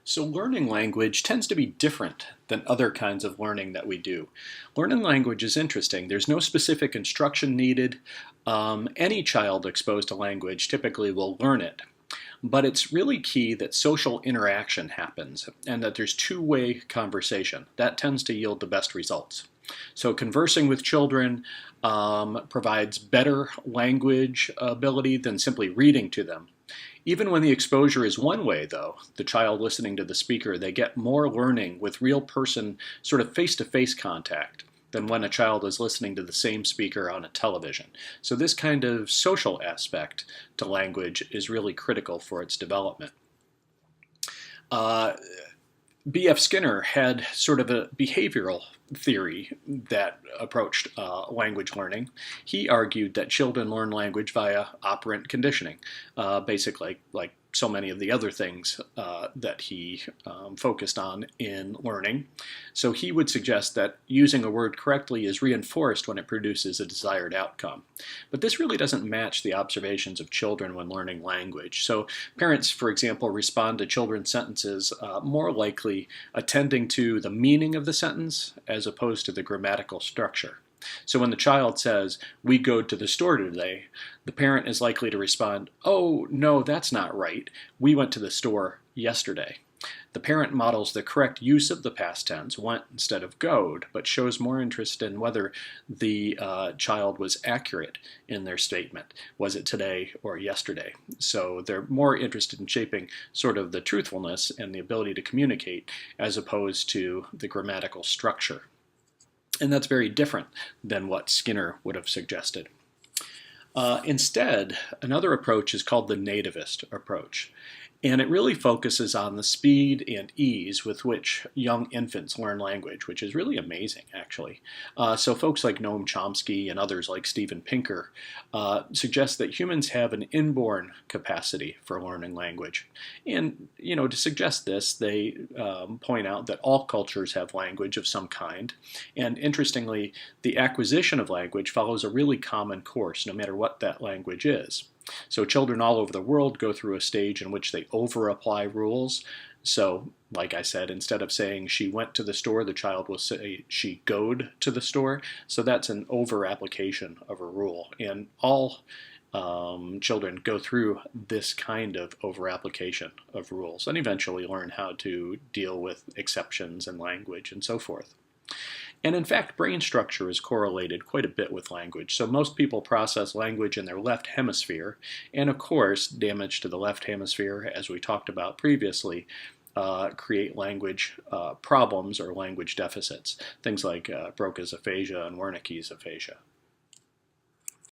So learning language tends to be different than other kinds of learning that we do. Learning language is interesting. There's no specific instruction needed. Any child exposed to language typically will learn it. But it's really key that social interaction happens and that there's two-way conversation. That tends to yield the best results. So conversing with children provides better language ability than simply reading to them. Even when the exposure is one way, though, the child listening to the speaker, they get more learning with real person, sort of face-to-face contact than when a child is listening to the same speaker on a television. So this kind of social aspect to language is really critical for its development. Uh, B.F. Skinner had sort of a behavioral theory that approached language learning. He argued that children learn language via operant conditioning, basically like so many of the other things that he focused on in learning. So he would suggest that using a word correctly is reinforced when it produces a desired outcome. But this really doesn't match the observations of children when learning language. So parents, for example, respond to children's sentences more likely attending to the meaning of the sentence as opposed to the grammatical structure. So when the child says, "We go to the store today," the parent is likely to respond, "Oh, no, that's not right. We went to the store yesterday." The parent models the correct use of the past tense, went instead of goed, but shows more interest in whether the child was accurate in their statement. Was it today or yesterday? So they're more interested in shaping sort of the truthfulness and the ability to communicate as opposed to the grammatical structure. And that's very different than what Skinner would have suggested. Instead, another approach is called the nativist approach. And it really focuses on the speed and ease with which young infants learn language, which is really amazing, actually. So folks like Noam Chomsky and others like Steven Pinker suggest that humans have an inborn capacity for learning language. And, to suggest this, they point out that all cultures have language of some kind. And interestingly, the acquisition of language follows a really common course, no matter what that language is. So children all over the world go through a stage in which they over-apply rules. So, like I said, instead of saying she went to the store, the child will say she goed to the store. So that's an over-application of a rule. And all children go through this kind of over-application of rules and eventually learn how to deal with exceptions in language and so forth. And in fact, brain structure is correlated quite a bit with language. So most people process language in their left hemisphere. And of course, damage to the left hemisphere, as we talked about previously, create language problems or language deficits. Things like Broca's aphasia and Wernicke's aphasia.